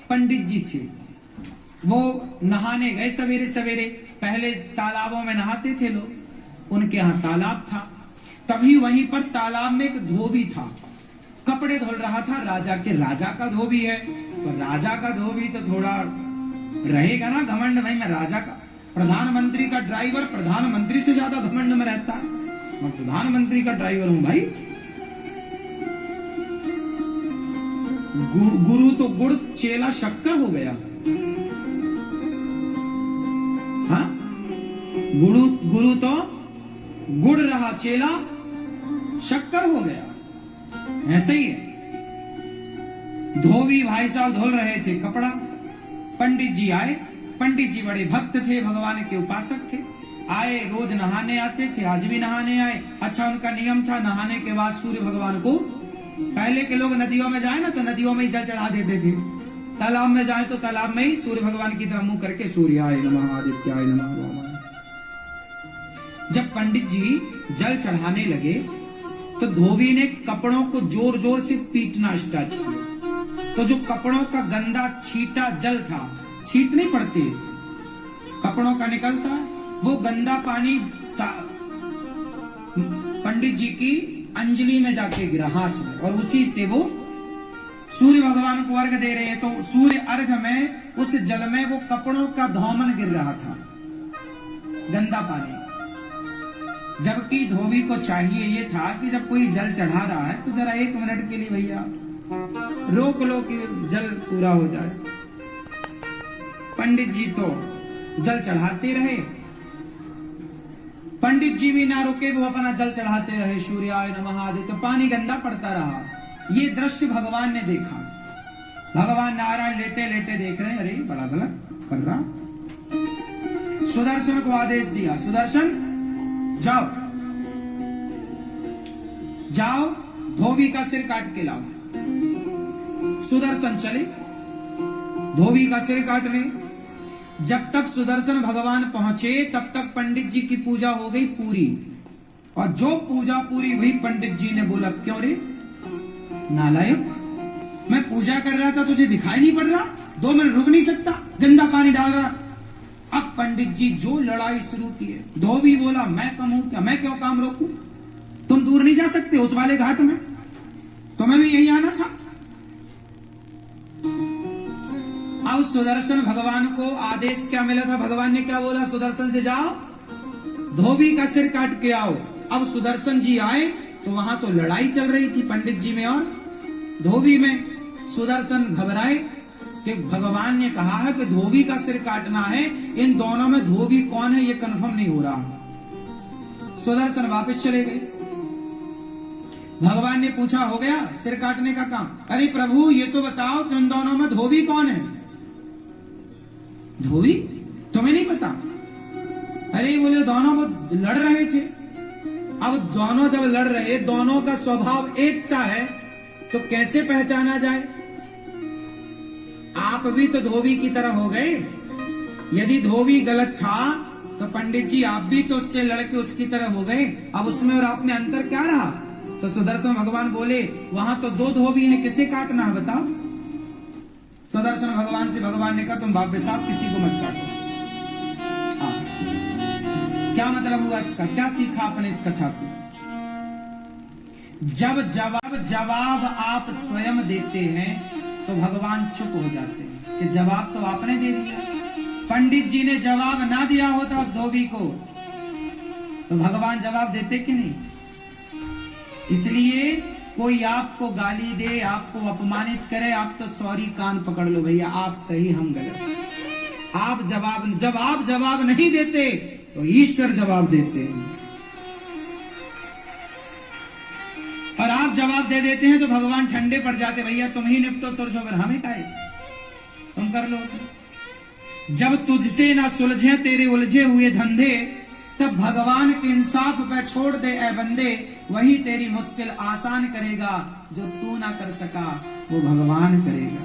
पंडित जी थे, वो नहाने गए सवेरे सवेरे। पहले तालाबों में नहाते थे लोग, उनके यहाँ तालाब था। तभी वहीं पर तालाब में एक धोबी था, कपड़े धुल रहा था। राजा का धोबी है, तो राजा का धोबी तो थोड़ा रहेगा ना घमंड, भाई मैं राजा का, प्रधानमंत्री का ड्राइवर प्रधानमंत्री से ज्यादा घमंड में रहता है, मैं प्रधानमंत्री का ड्राइवर हूं भाई। गुरु तो गुड़ चेला शक्कर हो गया। हाँ, गुरु तो गुड़ रहा, चेला शक्कर हो गया। ऐसे ही है। धोबी भाई साहब धुल रहे थे कपड़ा, पंडित जी आए। पंडित जी बड़े भक्त थे, भगवान के उपासक थे। आए, रोज नहाने आते थे, आज भी नहाने आए। अच्छा, उनका नियम था नहाने के बाद सूर्य भगवान को, पहले के लोग नदियों में जाए ना तो नदियों में ही जल चढ़ा देते थे, तालाब में जाए तो तालाब में ही सूर्य भगवान की तरफ मुंह करके सूर्याय नमः आदित्याय नमः। जब पंडित जी जल चढ़ाने लगे तो धोबी ने कपड़ों को जोर जोर से पीटना स्टार्ट किया। तो जो कपड़ों का गंदा छीटा जल था, छीट नहीं पड़ते, कपड़ों का निकलता है, वो गंदा पानी पंडित जी की अंजलि में जाके गिरा, हाथ में, और उसी से वो सूर्य भगवान को अर्घ दे रहे हैं। तो सूर्य अर्घ में उस जल में वो कपड़ों का धौमन गिर रहा था, गंदा पानी। जबकि धोबी को चाहिए ये था कि जब कोई जल चढ़ा रहा है तो जरा 1 मिनट के लिए भैया रोक लो कि जल पूरा हो जाए। पंडित जी तो जल चढ़ाते रहे, पंडित जी भी ना रुके, वो अपना जल चढ़ाते रहे, सूर्याय नमः आदित्य, तो पानी गंदा पड़ता रहा। ये दृश्य भगवान ने देखा। भगवान नारायण लेटे लेटे देख रहे हैं, अरे बड़ा गलत कर रहा। सुदर्शन को आदेश दिया, सुदर्शन जाओ जाओ धोबी का सिर काट के लाओ। सुदर्शन चले धोबी का सिर काटने। जब तक सुदर्शन भगवान पहुंचे तब तक पंडित जी की पूजा हो गई पूरी, और जो पूजा पूरी हुई पंडित जी ने बोला, क्यों रे नालायक, मैं पूजा कर रहा था, तुझे दिखाई नहीं पड़ रहा? 2 मिनट रुक नहीं सकता? गंदा पानी डाल रहा। अब पंडित जी जो लड़ाई शुरू की है। धोबी बोला, मैं कम हूं क्या, मैं क्यों काम रोकूं? तुम दूर नहीं जा सकते उस वाले घाट में, तुम्हें भी यही आना था। अब सुदर्शन भगवान को आदेश क्या मिला था? भगवान ने क्या बोला? सुदर्शन से जाओ धोबी का सिर काट के आओ। अब सुदर्शन जी आए तो वहां तो लड़ाई चल रही थी पंडित जी में और धोबी में। सुदर्शन घबराए कि भगवान ने कहा है कि धोबी का सिर काटना है, इन दोनों में धोबी कौन है ये कंफर्म नहीं हो रहा। सुदर्शन वापस चले गए। भगवान ने पूछा, हो गया सिर काटने का काम? अरे प्रभु ये तो बताओ कि इन दोनों में धोबी कौन है? धोबी तुम्हें नहीं पता? अरे बोले दोनों वो लड़ रहे थे। अब दोनों जब लड़ रहे, दोनों का स्वभाव एक सा है तो कैसे पहचाना जाए? आप भी तो धोबी की तरह हो गए। यदि धोबी गलत था तो पंडित जी आप भी तो उससे लड़के उसकी तरह हो गए। अब उसमें और आप में अंतर क्या रहा? तो सुदर्शन भगवान बोले, वहां तो 2 धोबी हैं, किसे काटना है बताओ? सुदर्शन भगवान से भगवान ने कहा, तुम बाप साहब किसी को मत काटो। क्या मतलब हुआ इसका? क्या सीखा आपने इस कथा से? जब जवाब आप स्वयं देते हैं तो भगवान चुप हो जाते हैं कि जवाब तो आपने दे दिया। पंडित जी ने जवाब ना दिया होता उस धोबी को तो भगवान जवाब देते कि नहीं? इसलिए कोई आपको गाली दे, आपको अपमानित करे, आप तो सॉरी कान पकड़ लो भैया, आप सही हम गलत। आप जवाब नहीं देते तो ईश्वर जवाब देते हैं, और आप जवाब दे देते हैं तो भगवान ठंडे पड़ जाते, भैया तुम ही निपटो सुलझो, फिर हमें काहे, तुम कर लो। जब तुझसे ना सुलझे तेरे उलझे हुए धंधे, तब भगवान के इंसाफ पे छोड़ दे ए बंदे, वही तेरी मुश्किल आसान करेगा, जो तू ना कर सका वो भगवान करेगा।